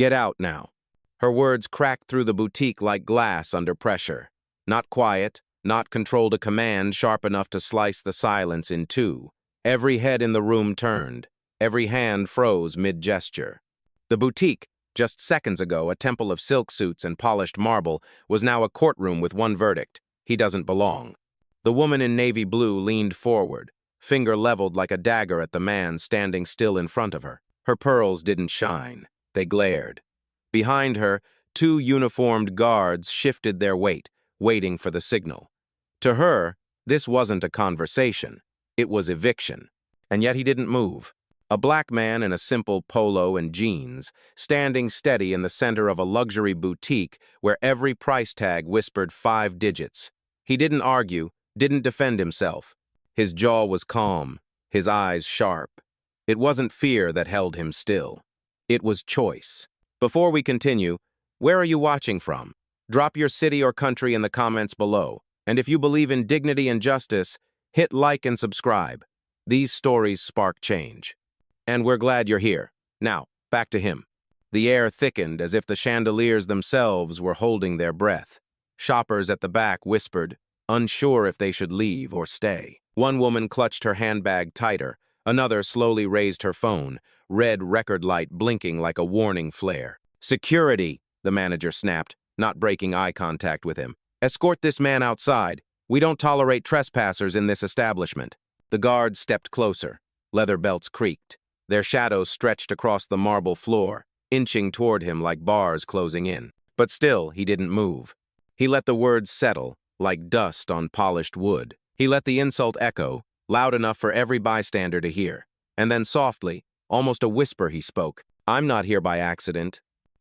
Get out now. Her words cracked through the boutique like glass under pressure. Not quiet, not controlled a command sharp enough to slice the silence in two. Every head in the room turned. Every hand froze mid-gesture. The boutique, just seconds ago a temple of silk suits and polished marble, was now a courtroom with one verdict: he doesn't belong. The woman in navy blue leaned forward, finger leveled like a dagger at the man standing still in front of her. Her pearls didn't shine. They glared. Behind her, two uniformed guards shifted their weight, waiting for the signal. To her, this wasn't a conversation. It was eviction. And yet he didn't move. A black man in a simple polo and jeans, standing steady in the center of a luxury boutique where every price tag whispered 5 digits. He didn't argue, didn't defend himself. His jaw was calm, his eyes sharp. It wasn't fear that held him still. It was choice. Before we continue, where are you watching from? Drop your city or country in the comments below. And if you believe in dignity and justice, hit like and subscribe. These stories spark change. And we're glad you're here. Now, back to him. The air thickened as if the chandeliers themselves were holding their breath. Shoppers at the back whispered, unsure if they should leave or stay. One woman clutched her handbag tighter. Another slowly raised her phone, red record light blinking like a warning flare. "Security," the manager snapped, not breaking eye contact with him. "Escort this man outside. We don't tolerate trespassers in this establishment." The guards stepped closer. Leather belts creaked. Their shadows stretched across the marble floor, inching toward him like bars closing in. But still, he didn't move. He let the words settle, like dust on polished wood. He let the insult echo, loud enough for every bystander to hear. And then softly, almost a whisper, he spoke. "I'm not here by accident."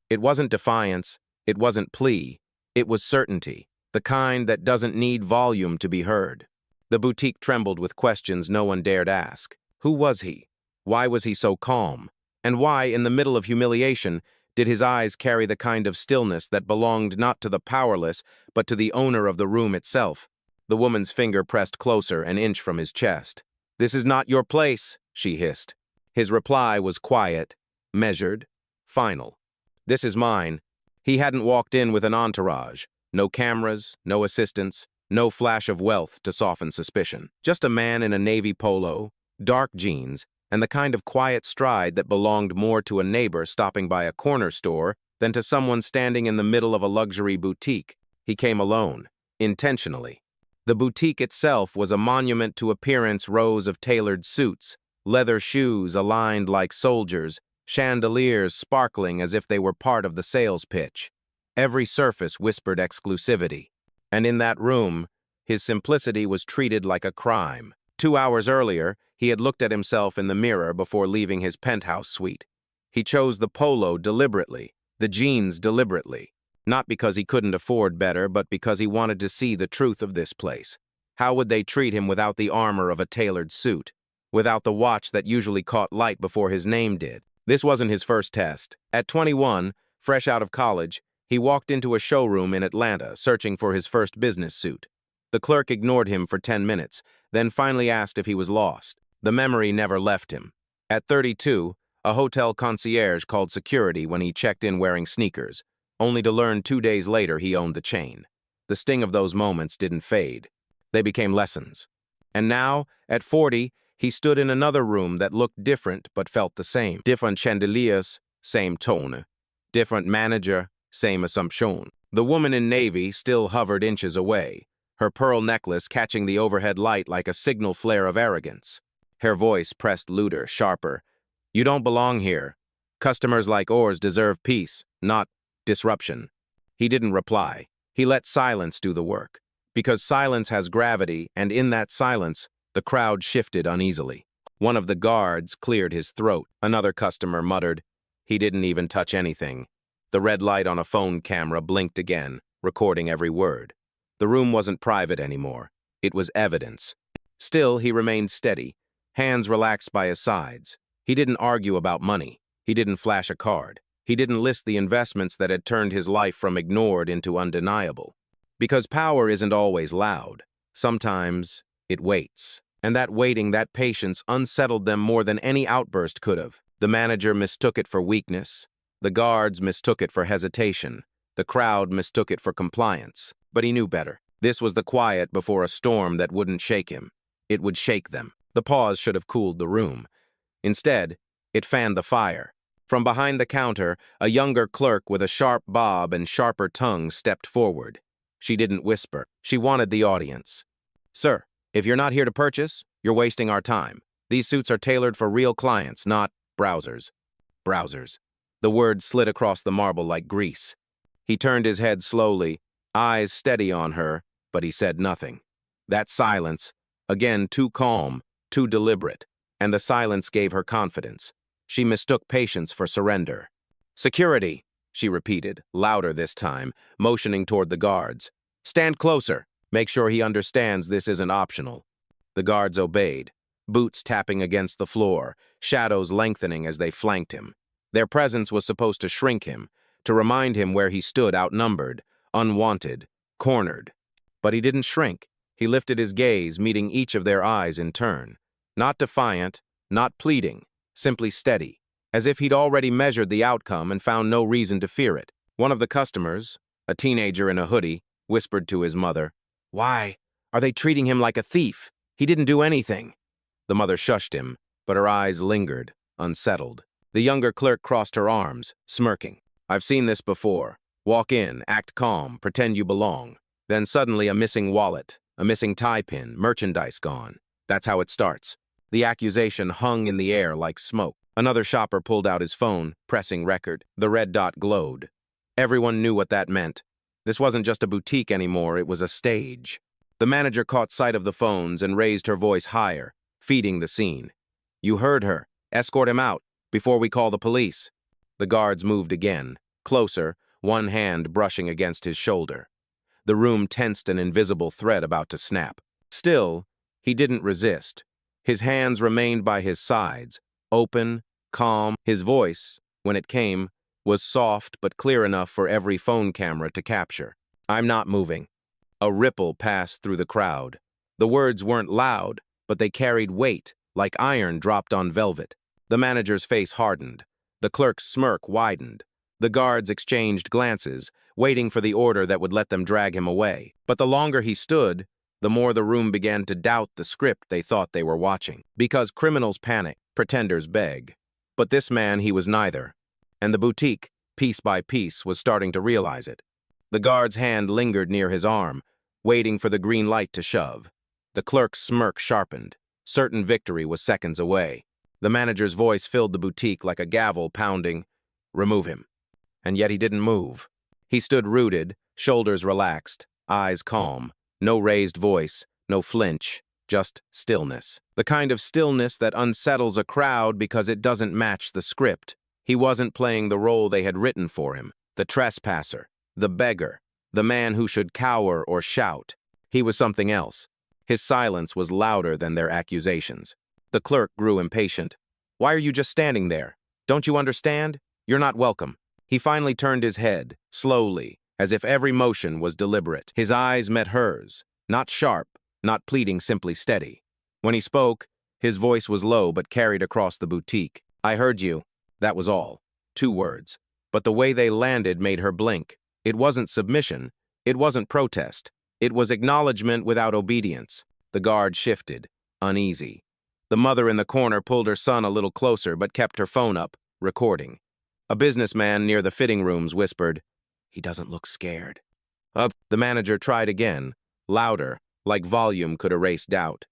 It wasn't defiance. It wasn't plea. It was certainty, the kind that doesn't need volume to be heard. The boutique trembled with questions no one dared ask. Who was he? Why was he so calm? And why, in the middle of humiliation, did his eyes carry the kind of stillness that belonged not to the powerless, but to the owner of the room itself? The woman's finger pressed closer, an inch from his chest. "This is not your place," she hissed. His reply was quiet, measured, final. "This is mine." He hadn't walked in with an entourage. No cameras, no assistants, no flash of wealth to soften suspicion. Just a man in a navy polo, dark jeans, and the kind of quiet stride that belonged more to a neighbor stopping by a corner store than to someone standing in the middle of a luxury boutique. He came alone, intentionally. The boutique itself was a monument to appearance, rows of tailored suits, leather shoes aligned like soldiers, chandeliers sparkling as if they were part of the sales pitch. Every surface whispered exclusivity. And in that room, his simplicity was treated like a crime. 2 hours earlier, he had looked at himself in the mirror before leaving his penthouse suite. He chose the polo deliberately, the jeans deliberately, not because he couldn't afford better, but because he wanted to see the truth of this place. How would they treat him without the armor of a tailored suit, without the watch that usually caught light before his name did? This wasn't his first test. At 21, fresh out of college, he walked into a showroom in Atlanta, searching for his first business suit. The clerk ignored him for 10 minutes, then finally asked if he was lost. The memory never left him. At 32, a hotel concierge called security when he checked in wearing sneakers, only to learn 2 days later he owned the chain. The sting of those moments didn't fade. They became lessons. And now, at 40, he stood in another room that looked different but felt the same. Different chandeliers, same tone. Different manager, same assumption. The woman in navy still hovered inches away, her pearl necklace catching the overhead light like a signal flare of arrogance. Her voice pressed looter, sharper. "You don't belong here. Customers like ours deserve peace, not disruption." He didn't reply. He let silence do the work. Because silence has gravity, and in that silence, the crowd shifted uneasily. One of the guards cleared his throat. Another customer muttered. He didn't even touch anything. The red light on a phone camera blinked again, recording every word. The room wasn't private anymore. It was evidence. Still, he remained steady, hands relaxed by his sides. He didn't argue about money. He didn't flash a card. He didn't list the investments that had turned his life from ignored into undeniable. Because power isn't always loud. Sometimes it waits. And that waiting, that patience, unsettled them more than any outburst could have. The manager mistook it for weakness. The guards mistook it for hesitation. The crowd mistook it for compliance. But he knew better. This was the quiet before a storm that wouldn't shake him. It would shake them. The pause should have cooled the room. Instead, it fanned the fire. From behind the counter, a younger clerk with a sharp bob and sharper tongue stepped forward. She didn't whisper. She wanted the audience. "Sir, if you're not here to purchase, you're wasting our time. These suits are tailored for real clients, not browsers." Browsers. The word slid across the marble like grease. He turned his head slowly, eyes steady on her, but he said nothing. That silence, again too calm, too deliberate, and the silence gave her confidence. She mistook patience for surrender. "Security," she repeated, louder this time, motioning toward the guards. "Stand closer. Make sure he understands this isn't optional." The guards obeyed, boots tapping against the floor, shadows lengthening as they flanked him. Their presence was supposed to shrink him, to remind him where he stood outnumbered, unwanted, cornered. But he didn't shrink. He lifted his gaze, meeting each of their eyes in turn. Not defiant, not pleading, simply steady, as if he'd already measured the outcome and found no reason to fear it. One of the customers, a teenager in a hoodie, whispered to his mother, "Why are they treating him like a thief? He didn't do anything." The mother shushed him, but her eyes lingered, unsettled. The younger clerk crossed her arms, smirking. "I've seen this before. Walk in, act calm, pretend you belong. Then suddenly a missing wallet, a missing tie pin, merchandise gone. That's how it starts." The accusation hung in the air like smoke. Another shopper pulled out his phone, pressing record. The red dot glowed. Everyone knew what that meant. This wasn't just a boutique anymore, it was a stage. The manager caught sight of the phones and raised her voice higher, feeding the scene. "You heard her. Escort him out, before we call the police." The guards moved again, closer, one hand brushing against his shoulder. The room tensed, an invisible thread about to snap. Still, he didn't resist. His hands remained by his sides, open, calm. His voice, when it came, was soft but clear enough for every phone camera to capture. "I'm not moving." A ripple passed through the crowd. The words weren't loud, but they carried weight, like iron dropped on velvet. The manager's face hardened. The clerk's smirk widened. The guards exchanged glances, waiting for the order that would let them drag him away. But the longer he stood, the more the room began to doubt the script they thought they were watching. Because criminals panic, pretenders beg. But this man, he was neither. And the boutique, piece by piece, was starting to realize it. The guard's hand lingered near his arm, waiting for the green light to shove. The clerk's smirk sharpened. Certain victory was seconds away. The manager's voice filled the boutique like a gavel pounding, "Remove him." And yet he didn't move. He stood rooted, shoulders relaxed, eyes calm. No raised voice, no flinch, just stillness. The kind of stillness that unsettles a crowd because it doesn't match the script. He wasn't playing the role they had written for him, the trespasser, the beggar, the man who should cower or shout. He was something else. His silence was louder than their accusations. The clerk grew impatient. "Why are you just standing there? Don't you understand? You're not welcome." He finally turned his head, slowly, as if every motion was deliberate. His eyes met hers, not sharp, not pleading, simply steady. When he spoke, his voice was low but carried across the boutique. "I heard you." That was all. 2 words. But the way they landed made her blink. It wasn't submission. It wasn't protest. It was acknowledgement without obedience. The guard shifted, uneasy. The mother in the corner pulled her son a little closer but kept her phone up, recording. A businessman near the fitting rooms whispered, "He doesn't look scared." The manager tried again, louder, like volume could erase doubt.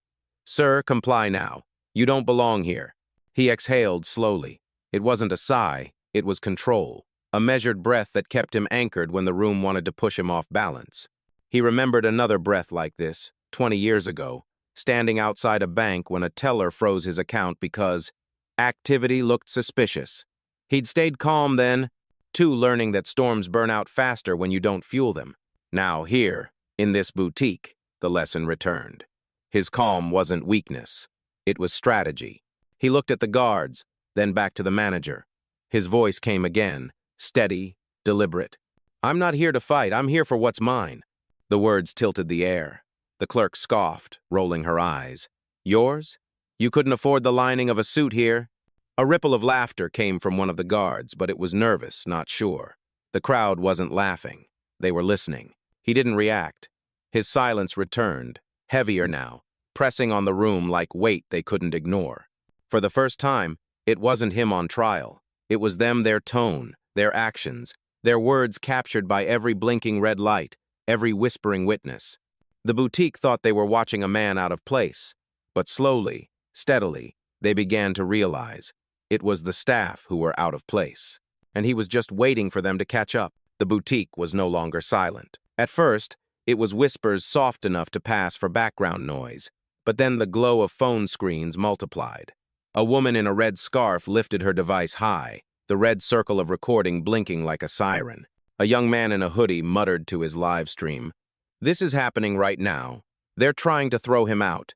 "Sir, comply now. You don't belong here." He exhaled slowly. It wasn't a sigh, it was control, a measured breath that kept him anchored when the room wanted to push him off balance. He remembered another breath like this, 20 years ago, standing outside a bank when a teller froze his account because activity looked suspicious. He'd stayed calm then, too, learning that storms burn out faster when you don't fuel them. Now here, in this boutique, the lesson returned. His calm wasn't weakness. It was strategy. He looked at the guards, then back to the manager. His voice came again, steady, deliberate. "I'm not here to fight, I'm here for what's mine." The words tilted the air. The clerk scoffed, rolling her eyes. "Yours? You couldn't afford the lining of a suit here." A ripple of laughter came from one of the guards, but it was nervous, not sure. The crowd wasn't laughing. They were listening. He didn't react. His silence returned, heavier now, pressing on the room like weight they couldn't ignore. For the first time, it wasn't him on trial. It was them, their tone, their actions, their words captured by every blinking red light, every whispering witness. The boutique thought they were watching a man out of place, but slowly, steadily, they began to realize it was the staff who were out of place, and he was just waiting for them to catch up. The boutique was no longer silent. At first, it was whispers soft enough to pass for background noise, but then the glow of phone screens multiplied. A woman in a red scarf lifted her device high, the red circle of recording blinking like a siren. A young man in a hoodie muttered to his live stream, "This is happening right now. They're trying to throw him out."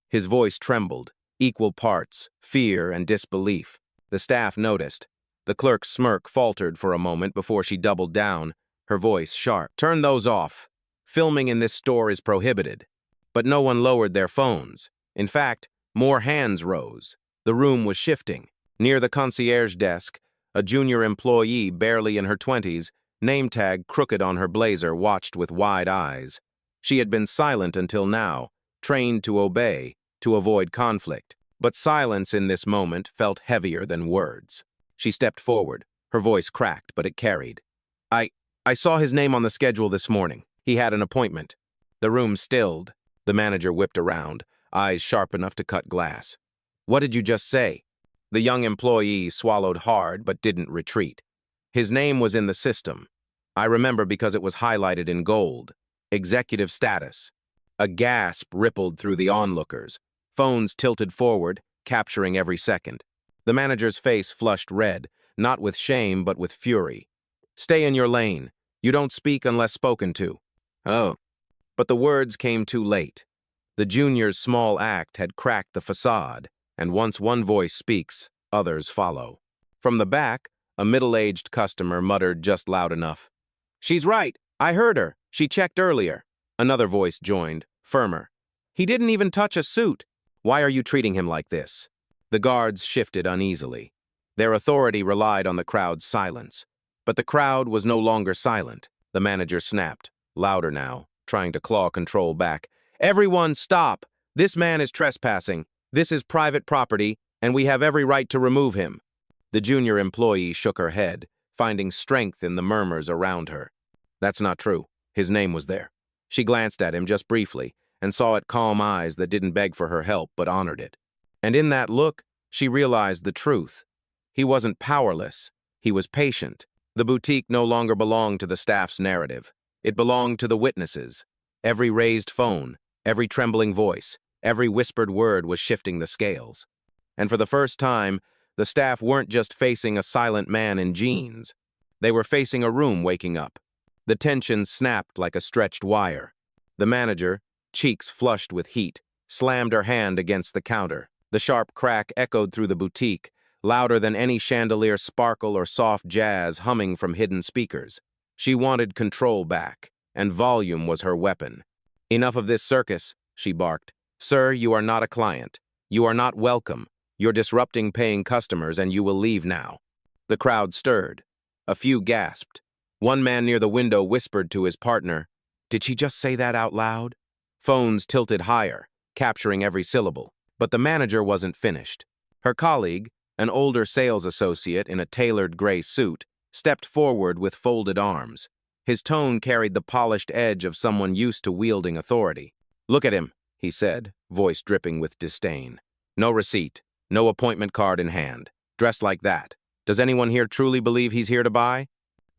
His voice trembled, equal parts, fear and disbelief. The staff noticed. The clerk's smirk faltered for a moment before she doubled down, her voice sharp. "Turn those off. Filming in this store is prohibited." But no one lowered their phones. In fact, more hands rose. The room was shifting. Near the concierge desk, a junior employee barely in her 20s, name tag crooked on her blazer, watched with wide eyes. She had been silent until now, trained to obey, to avoid conflict. But silence in this moment felt heavier than words. She stepped forward. Her voice cracked, but it carried. I saw his name on the schedule this morning. He had an appointment." The room stilled. The manager whipped around, eyes sharp enough to cut glass. "What did you just say?" The young employee swallowed hard but didn't retreat. "His name was in the system. I remember because it was highlighted in gold. Executive status." A gasp rippled through the onlookers. Phones tilted forward, capturing every second. The manager's face flushed red, not with shame but with fury. "Stay in your lane. You don't speak unless spoken to." "Oh." But the words came too late. The junior's small act had cracked the facade, and once one voice speaks, others follow. From the back, a middle-aged customer muttered just loud enough, "She's right. I heard her. She checked earlier." Another voice joined, firmer. "He didn't even touch a suit. Why are you treating him like this?" The guards shifted uneasily. Their authority relied on the crowd's silence. But the crowd was no longer silent. The manager snapped, louder now, trying to claw control back. "Everyone stop! This man is trespassing. This is private property, and we have every right to remove him." The junior employee shook her head, finding strength in the murmurs around her. "That's not true. His name was there." She glanced at him just briefly, and saw at calm eyes that didn't beg for her help but honored it. And in that look, she realized the truth. He wasn't powerless. He was patient. The boutique no longer belonged to the staff's narrative. It belonged to the witnesses. Every raised phone, every trembling voice, every whispered word was shifting the scales. And for the first time, the staff weren't just facing a silent man in jeans. They were facing a room waking up. The tension snapped like a stretched wire. The manager, cheeks flushed with heat, slammed her hand against the counter. The sharp crack echoed through the boutique, louder than any chandelier sparkle or soft jazz humming from hidden speakers. She wanted control back, and volume was her weapon. "Enough of this circus," she barked. "Sir, you are not a client. You are not welcome. You're disrupting paying customers, and you will leave now." The crowd stirred. A few gasped. One man near the window whispered to his partner, "Did she just say that out loud?" Phones tilted higher, capturing every syllable. But the manager wasn't finished. Her colleague, an older sales associate in a tailored gray suit, stepped forward with folded arms. His tone carried the polished edge of someone used to wielding authority. "Look at him," he said, voice dripping with disdain. "No receipt, no appointment card in hand. Dressed like that. Does anyone here truly believe he's here to buy?"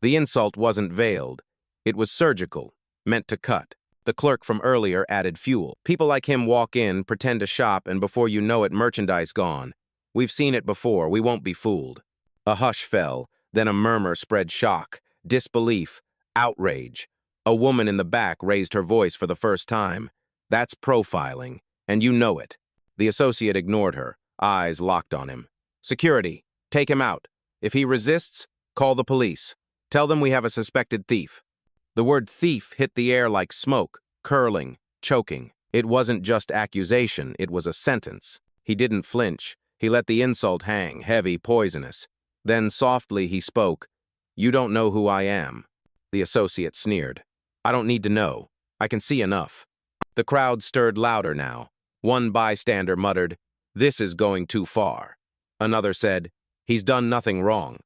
The insult wasn't veiled. It was surgical, meant to cut. The clerk from earlier added fuel. "People like him walk in, pretend to shop, and before you know it, merchandise gone. We've seen it before. We won't be fooled." A hush fell, then a murmur spread: shock, disbelief, outrage. A woman in the back raised her voice for the first time. "That's profiling, and you know it." The associate ignored her, eyes locked on him. "Security, take him out. If he resists, call the police. Tell them we have a suspected thief." The word thief hit the air like smoke, curling, choking. It wasn't just accusation, it was a sentence. He didn't flinch. He let the insult hang, heavy, poisonous. Then softly he spoke, "You don't know who I am." The associate sneered. "I don't need to know. I can see enough." The crowd stirred louder now. One bystander muttered, "This is going too far." Another said, "He's done nothing wrong."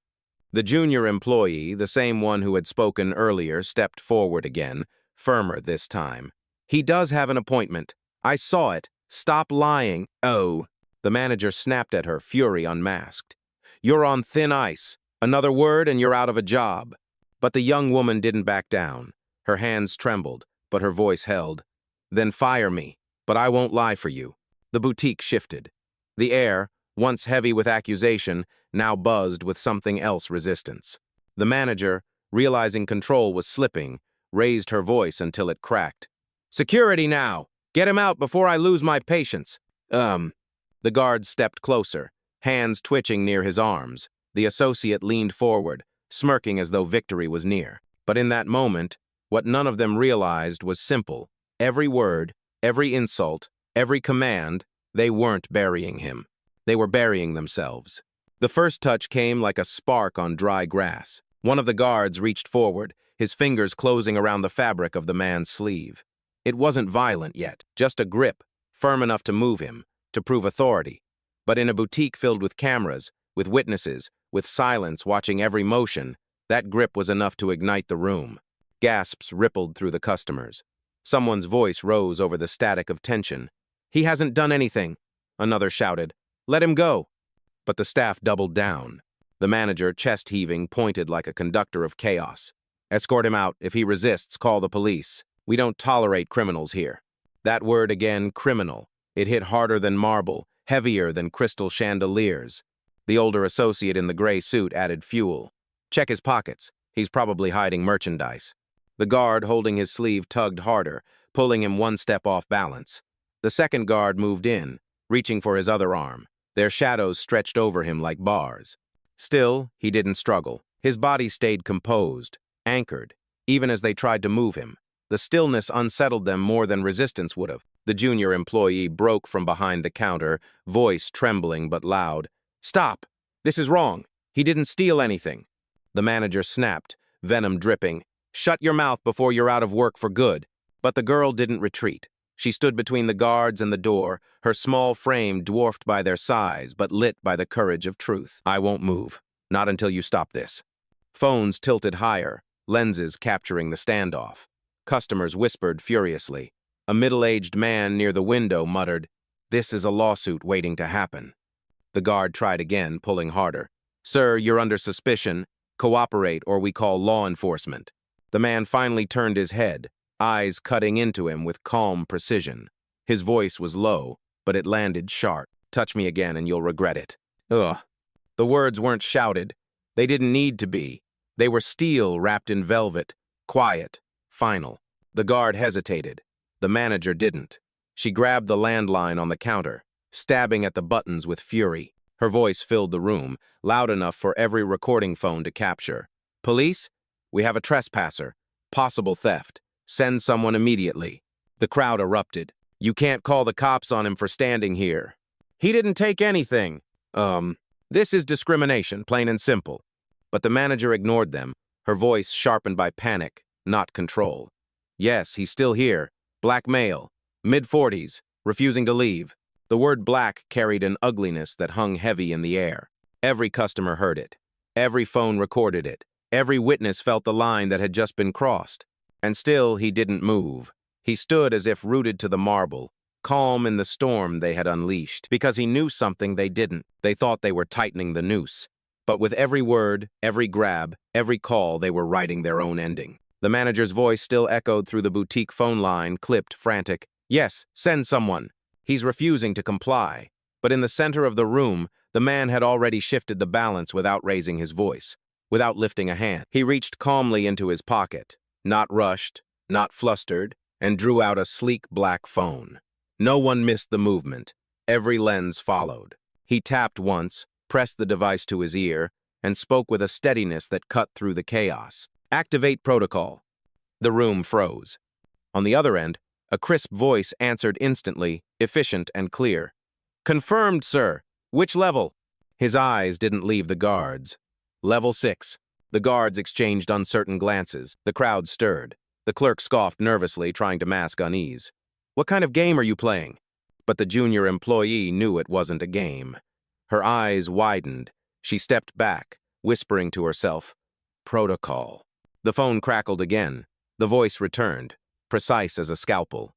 The junior employee, the same one who had spoken earlier, stepped forward again, firmer this time. "He does have an appointment. I saw it. Stop lying." "Oh." The manager snapped at her, fury unmasked. "You're on thin ice. Another word and you're out of a job." But the young woman didn't back down. Her hands trembled, but her voice held. "Then fire me, but I won't lie for you." The boutique shifted. The air, once heavy with accusation, now buzzed with something else resistance. The manager, realizing control was slipping, raised her voice until it cracked. "Security now! Get him out before I lose my patience." The guard stepped closer, hands twitching near his arms. The associate leaned forward, smirking as though victory was near. But in that moment, what none of them realized was simple. Every word, every insult, every command, they weren't burying him. They were burying themselves. The first touch came like a spark on dry grass. One of the guards reached forward, his fingers closing around the fabric of the man's sleeve. It wasn't violent yet, just a grip, firm enough to move him, to prove authority. But in a boutique filled with cameras, with witnesses, with silence watching every motion, that grip was enough to ignite the room. Gasps rippled through the customers. Someone's voice rose over the static of tension. "He hasn't done anything," another shouted. "Let him go." But the staff doubled down. The manager, chest heaving, pointed like a conductor of chaos. "Escort him out. If he resists, call the police. We don't tolerate criminals here." That word again, criminal. It hit harder than marble, heavier than crystal chandeliers. The older associate in the gray suit added fuel. "Check his pockets. He's probably hiding merchandise." The guard holding his sleeve tugged harder, pulling him one step off balance. The second guard moved in, reaching for his other arm. Their shadows stretched over him like bars. Still, he didn't struggle. His body stayed composed, anchored, even as they tried to move him. The stillness unsettled them more than resistance would have. The junior employee broke from behind the counter, voice trembling but loud. "Stop! This is wrong. He didn't steal anything." The manager snapped, venom dripping. "Shut your mouth before you're out of work for good." But the girl didn't retreat. She stood between the guards and the door, her small frame dwarfed by their size but lit by the courage of truth. "I won't move. Not until you stop this." Phones tilted higher, lenses capturing the standoff. Customers whispered furiously. A middle-aged man near the window muttered, "This is a lawsuit waiting to happen." The guard tried again, pulling harder. "Sir, you're under suspicion. Cooperate or we call law enforcement." The man finally turned his head, eyes cutting into him with calm precision. His voice was low, but it landed sharp. "Touch me again and you'll regret it." Ugh. The words weren't shouted. They didn't need to be. They were steel wrapped in velvet, quiet, final. The guard hesitated. The manager didn't. She grabbed the landline on the counter, stabbing at the buttons with fury. Her voice filled the room, loud enough for every recording phone to capture. "Police? We have a trespasser. Possible theft. Send someone immediately." The crowd erupted. "You can't call the cops on him for standing here. He didn't take anything. This is discrimination, plain and simple." But the manager ignored them, her voice sharpened by panic, not control. "Yes, he's still here. Black male, mid-40s, refusing to leave." The word black carried an ugliness that hung heavy in the air. Every customer heard it. Every phone recorded it. Every witness felt the line that had just been crossed. And still he didn't move. He stood as if rooted to the marble, calm in the storm they had unleashed, because he knew something they didn't. They thought they were tightening the noose. But with every word, every grab, every call, they were writing their own ending. The manager's voice still echoed through the boutique phone line, clipped, frantic. "Yes, send someone." He's refusing to comply. But in the center of the room, the man had already shifted the balance without raising his voice, without lifting a hand. He reached calmly into his pocket, not rushed, not flustered, and drew out a sleek black phone. No one missed the movement. Every lens followed. He tapped once, pressed the device to his ear, and spoke with a steadiness that cut through the chaos. "Activate protocol." The room froze. On the other end, a crisp voice answered instantly, efficient and clear. "Confirmed, sir. Which level? His eyes didn't leave the guards. Level 6. The guards exchanged uncertain glances. The crowd stirred. The clerk scoffed nervously, trying to mask unease. What kind of game are you playing? But the junior employee knew it wasn't a game. Her eyes widened. She stepped back, whispering to herself, "Protocol." The phone crackled again. The voice returned, precise as a scalpel.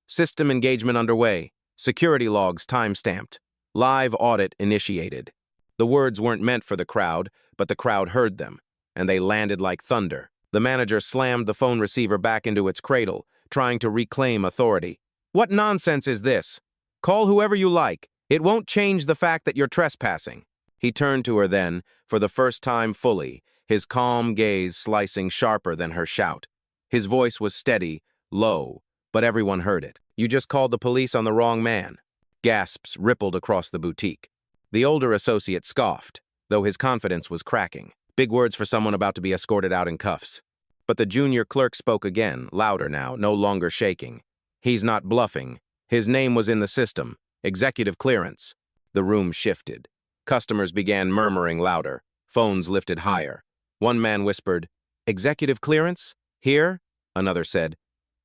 System engagement underway. Security logs time-stamped. Live audit initiated. The words weren't meant for the crowd, but the crowd heard them, and they landed like thunder. The manager slammed the phone receiver back into its cradle, trying to reclaim authority. What nonsense is this? Call whoever you like. It won't change the fact that you're trespassing. He turned to her then, for the first time fully, his calm gaze slicing sharper than her shout. His voice was steady, low, but everyone heard it. You just called the police on the wrong man. Gasps rippled across the boutique. The older associate scoffed, though his confidence was cracking. Big words for someone about to be escorted out in cuffs. But the junior clerk spoke again, louder now, no longer shaking. He's not bluffing. His name was in the system. Executive clearance. The room shifted. Customers began murmuring louder. Phones lifted higher. One man whispered, "Executive clearance? Here?" Another said,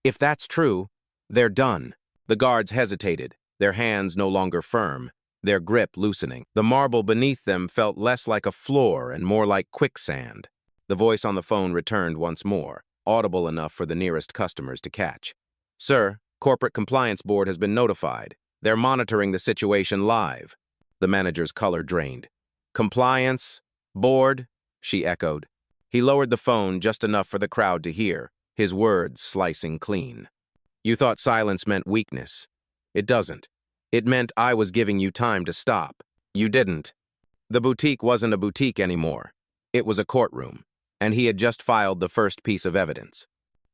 "If that's true, they're done." The guards hesitated, their hands no longer firm, their grip loosening. The marble beneath them felt less like a floor and more like quicksand. The voice on the phone returned once more, audible enough for the nearest customers to catch. "Sir, Corporate Compliance Board has been notified. They're monitoring the situation live." The manager's color drained. "Compliance? Board?" she echoed. He lowered the phone just enough for the crowd to hear, his words slicing clean. "You thought silence meant weakness. It doesn't. It meant I was giving you time to stop. You didn't." The boutique wasn't a boutique anymore. It was a courtroom, and he had just filed the first piece of evidence.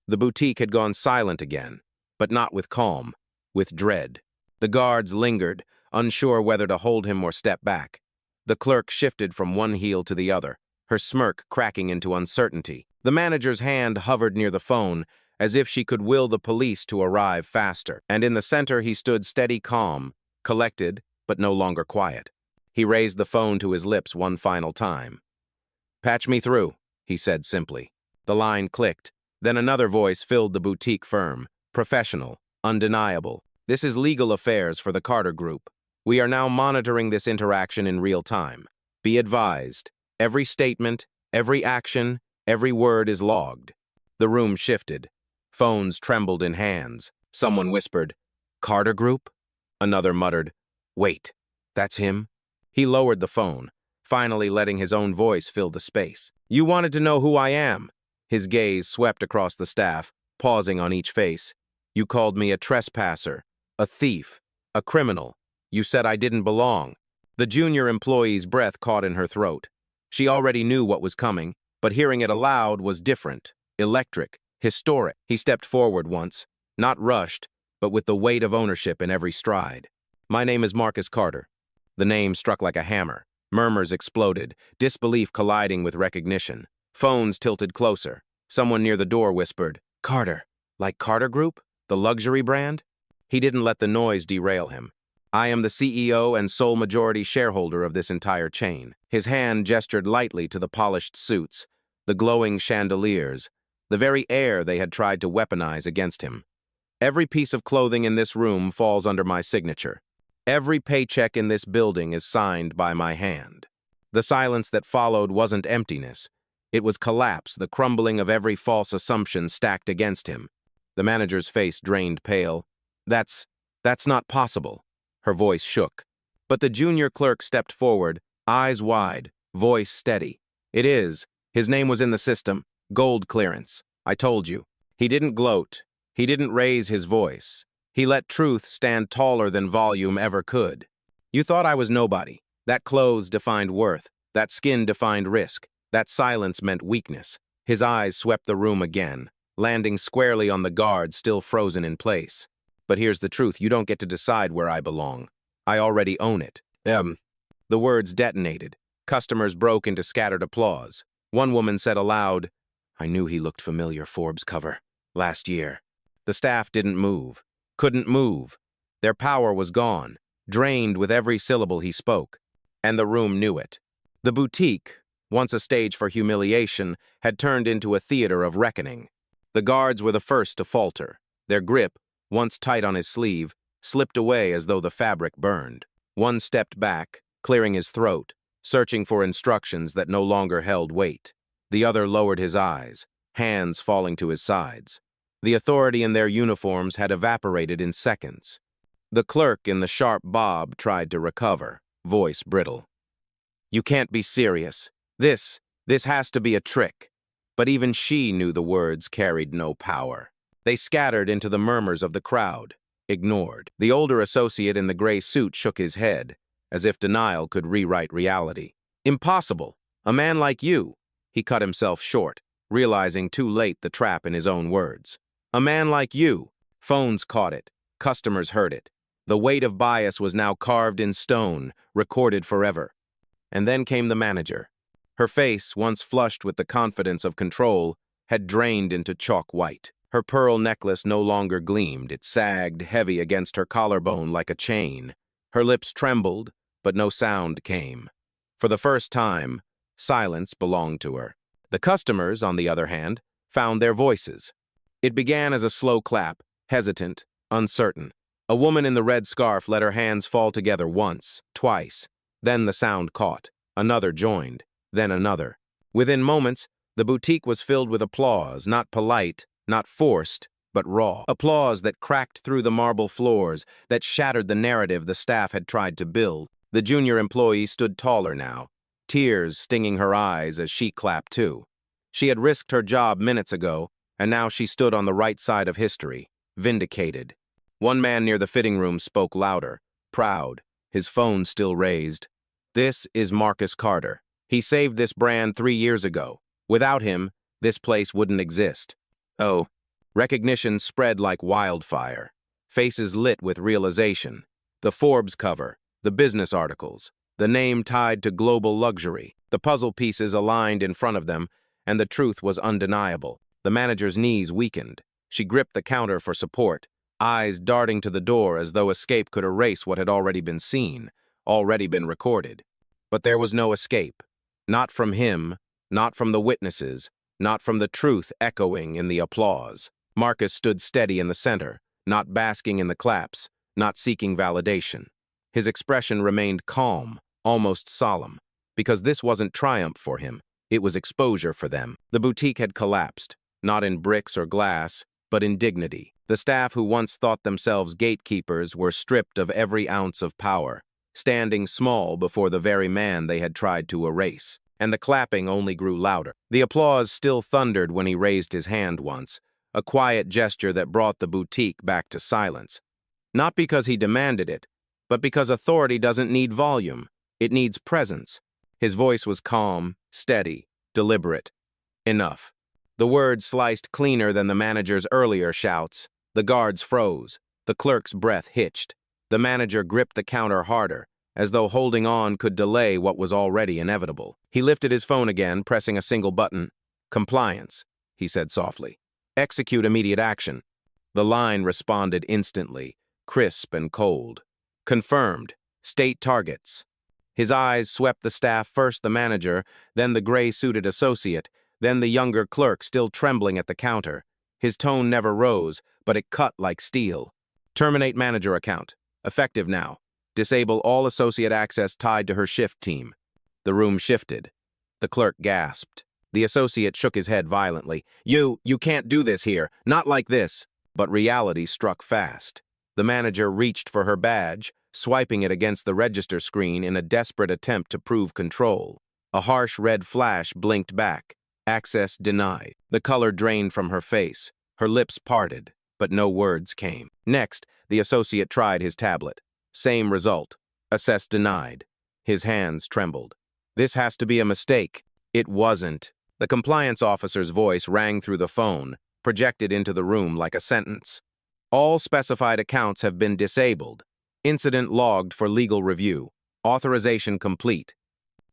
The boutique had gone silent again, but not with calm, with dread. The guards lingered, unsure whether to hold him or step back. The clerk shifted from one heel to the other, her smirk cracking into uncertainty. The manager's hand hovered near the phone, as if she could will the police to arrive faster. And in the center he stood steady calm, collected, but no longer quiet. He raised the phone to his lips one final time. "Patch me through," he said simply. The line clicked. Then another voice filled the boutique firm, professional, undeniable. "This is legal affairs for the Carter Group. We are now monitoring this interaction in real time. Be advised, every statement, every action, every word is logged." The room shifted. Phones trembled in hands. Someone whispered, "Carter Group?" Another muttered, "Wait, that's him?" He lowered the phone, finally letting his own voice fill the space. "You wanted to know who I am?" His gaze swept across the staff, pausing on each face. "You called me a trespasser, a thief, a criminal. You said I didn't belong." The junior employee's breath caught in her throat. She already knew what was coming, but hearing it aloud was different, electric, historic. He stepped forward once, not rushed, but with the weight of ownership in every stride. "My name is Marcus Carter." The name struck like a hammer. Murmurs exploded, disbelief colliding with recognition. Phones tilted closer. Someone near the door whispered, "Carter, like Carter Group, the luxury brand?" He didn't let the noise derail him. "I am the CEO and sole majority shareholder of this entire chain." His hand gestured lightly to the polished suits, the glowing chandeliers, the very air they had tried to weaponize against him. "Every piece of clothing in this room falls under my signature. Every paycheck in this building is signed by my hand." The silence that followed wasn't emptiness. It was collapse, the crumbling of every false assumption stacked against him. The manager's face drained pale. That's not possible." Her voice shook. But the junior clerk stepped forward, eyes wide, voice steady. "It is. His name was in the system. Gold clearance. I told you." He didn't gloat. He didn't raise his voice. He let truth stand taller than volume ever could. "You thought I was nobody. That clothes defined worth. That skin defined risk. That silence meant weakness." His eyes swept the room again, landing squarely on the guard still frozen in place. "But here's the truth. You don't get to decide where I belong. I already own it." The words detonated. Customers broke into scattered applause. One woman said aloud, "I knew he looked familiar, Forbes cover. Last year." The staff didn't move. Couldn't move. Their power was gone, drained with every syllable he spoke, and the room knew it. The boutique, once a stage for humiliation, had turned into a theater of reckoning. The guards were the first to falter. Their grip, once tight on his sleeve, slipped away as though the fabric burned. One stepped back, clearing his throat, searching for instructions that no longer held weight. The other lowered his eyes, hands falling to his sides. The authority in their uniforms had evaporated in seconds. The clerk in the sharp bob tried to recover, voice brittle. "You can't be serious. This has to be a trick." But even she knew the words carried no power. They scattered into the murmurs of the crowd, ignored. The older associate in the gray suit shook his head, as if denial could rewrite reality. "Impossible. A man like you." He cut himself short, realizing too late the trap in his own words. "A man like you." Phones caught it. Customers heard it. The weight of bias was now carved in stone, recorded forever. And then came the manager. Her face, once flushed with the confidence of control, had drained into chalk white. Her pearl necklace no longer gleamed. It sagged heavy against her collarbone like a chain. Her lips trembled, but no sound came. For the first time, silence belonged to her. The customers, on the other hand, found their voices. It began as a slow clap, hesitant, uncertain. A woman in the red scarf let her hands fall together once, twice. Then the sound caught. Another joined. Then another. Within moments, the boutique was filled with applause, not polite, not forced, but raw. Applause that cracked through the marble floors, that shattered the narrative the staff had tried to build. The junior employee stood taller now, tears stinging her eyes as she clapped too. She had risked her job minutes ago, and now she stood on the right side of history, vindicated. One man near the fitting room spoke louder, proud, his phone still raised. "This is Marcus Carter. He saved this brand 3 years ago. Without him, this place wouldn't exist." Oh, recognition spread like wildfire. Faces lit with realization. The Forbes cover, the business articles, the name tied to global luxury. The puzzle pieces aligned in front of them, and the truth was undeniable. The manager's knees weakened. She gripped the counter for support, eyes darting to the door as though escape could erase what had already been seen, already been recorded. But there was no escape. Not from him, not from the witnesses, not from the truth echoing in the applause. Marcus stood steady in the center, not basking in the claps, not seeking validation. His expression remained calm, almost solemn, because this wasn't triumph for him, it was exposure for them. The boutique had collapsed, not in bricks or glass, but in dignity. The staff who once thought themselves gatekeepers were stripped of every ounce of power, standing small before the very man they had tried to erase. And the clapping only grew louder. The applause still thundered when he raised his hand once, a quiet gesture that brought the boutique back to silence. Not because he demanded it, but because authority doesn't need volume, it needs presence. His voice was calm, steady, deliberate. Enough. The words sliced cleaner than the manager's earlier shouts. The guards froze. The clerk's breath hitched. The manager gripped the counter harder, as though holding on could delay what was already inevitable. He lifted his phone again, pressing a single button. "Compliance," he said softly. "Execute immediate action." The line responded instantly, crisp and cold. "Confirmed. State targets." His eyes swept the staff, first the manager, then the gray-suited associate, then the younger clerk still trembling at the counter. His tone never rose, but it cut like steel. "Terminate manager account. Effective now. Disable all associate access tied to her shift team." The room shifted. The clerk gasped. The associate shook his head violently. You can't do this here. Not like this." But reality struck fast. The manager reached for her badge, swiping it against the register screen in a desperate attempt to prove control. A harsh red flash blinked back. Access denied. The color drained from her face. Her lips parted, but no words came. Next, the associate tried his tablet. Same result. Access denied. His hands trembled. "This has to be a mistake." It wasn't. The compliance officer's voice rang through the phone, projected into the room like a sentence. "All specified accounts have been disabled. Incident logged for legal review. Authorization complete."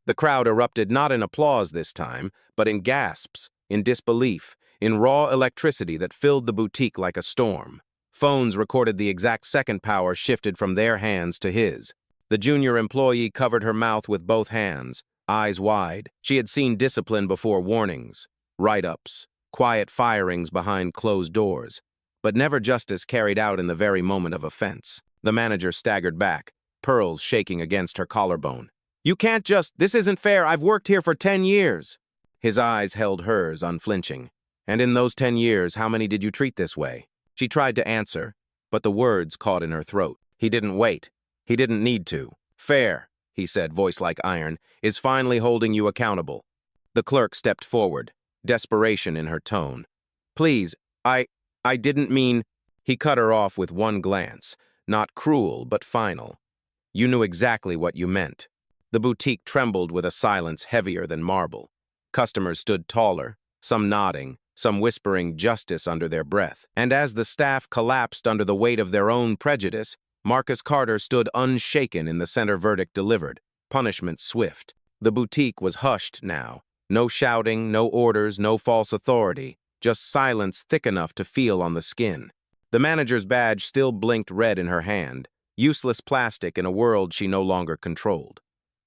The crowd erupted not in applause this time, but in gasps, in disbelief, in raw electricity that filled the boutique like a storm. Phones recorded the exact second power shifted from their hands to his. The junior employee covered her mouth with both hands, eyes wide. She had seen discipline before warnings, write-ups, quiet firings behind closed doors, but never justice carried out in the very moment of offense. The manager staggered back, pearls shaking against her collarbone. "You can't just— This isn't fair. I've worked here for 10 years. His eyes held hers, unflinching. "And in those 10 years, how many did you treat this way?" She tried to answer, but the words caught in her throat. He didn't wait. He didn't need to. "Fair," he said, voice like iron, "is finally holding you accountable." The clerk stepped forward, desperation in her tone. "Please, I didn't mean—" He cut her off with one glance, not cruel but final. "You knew exactly what you meant." The boutique trembled with a silence heavier than marble. Customers stood taller, some nodding, some whispering justice under their breath. And as the staff collapsed under the weight of their own prejudice, Marcus Carter stood unshaken in the center verdict delivered, punishment swift. The boutique was hushed now. No shouting, no orders, no false authority, just silence thick enough to feel on the skin. The manager's badge still blinked red in her hand, useless plastic in a world she no longer controlled.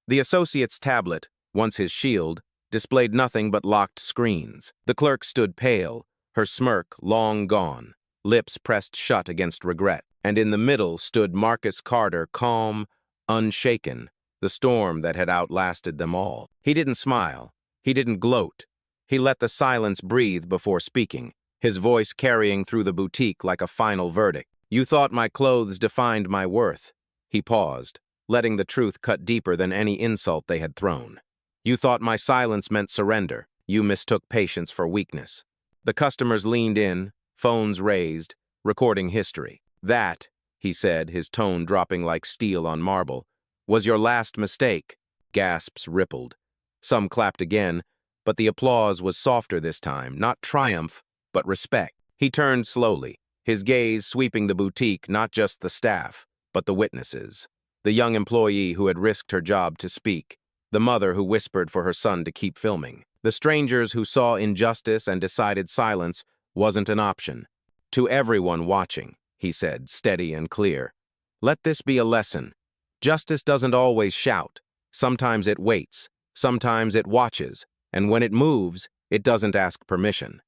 The associate's tablet, once his shield, displayed nothing but locked screens. The clerk stood pale, her smirk long gone, lips pressed shut against regret. And in the middle stood Marcus Carter, calm, unshaken, the storm that had outlasted them all. He didn't smile. He didn't gloat. He let the silence breathe before speaking, his voice carrying through the boutique like a final verdict. "You thought my clothes defined my worth." He paused, letting the truth cut deeper than any insult they had thrown. "You thought my silence meant surrender. You mistook patience for weakness." The customers leaned in, phones raised, recording history. "That," he said, his tone dropping like steel on marble, "was your last mistake." Gasps rippled. Some clapped again, but the applause was softer this time, not triumph, but respect. He turned slowly, his gaze sweeping the boutique, not just the staff, but the witnesses. The young employee who had risked her job to speak, the mother who whispered for her son to keep filming, the strangers who saw injustice and decided silence wasn't an option. "To everyone watching," he said, steady and clear, "let this be a lesson. Justice doesn't always shout. Sometimes it waits. Sometimes it watches. And when it moves, it doesn't ask permission."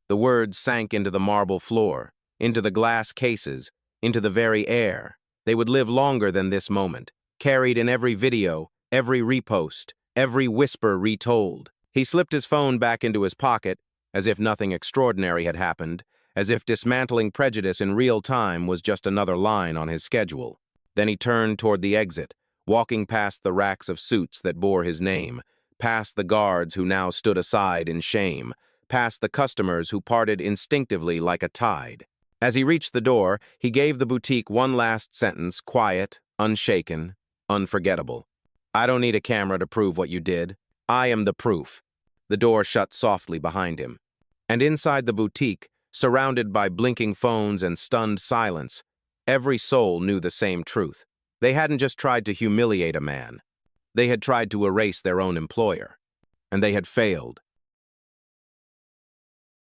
The words sank into the marble floor, into the glass cases, into the very air. They would live longer than this moment, carried in every video, every repost, every whisper retold. He slipped his phone back into his pocket, as if nothing extraordinary had happened, as if dismantling prejudice in real time was just another line on his schedule. Then he turned toward the exit, walking past the racks of suits that bore his name, past the guards who now stood aside in shame, past the customers who parted instinctively like a tide. As he reached the door, he gave the boutique one last sentence, quiet, unshaken, unforgettable. "I don't need a camera to prove what you did. I am the proof." The door shut softly behind him. And inside the boutique, surrounded by blinking phones and stunned silence, every soul knew the same truth. They hadn't just tried to humiliate a man. They had tried to erase their own employer. And they had failed.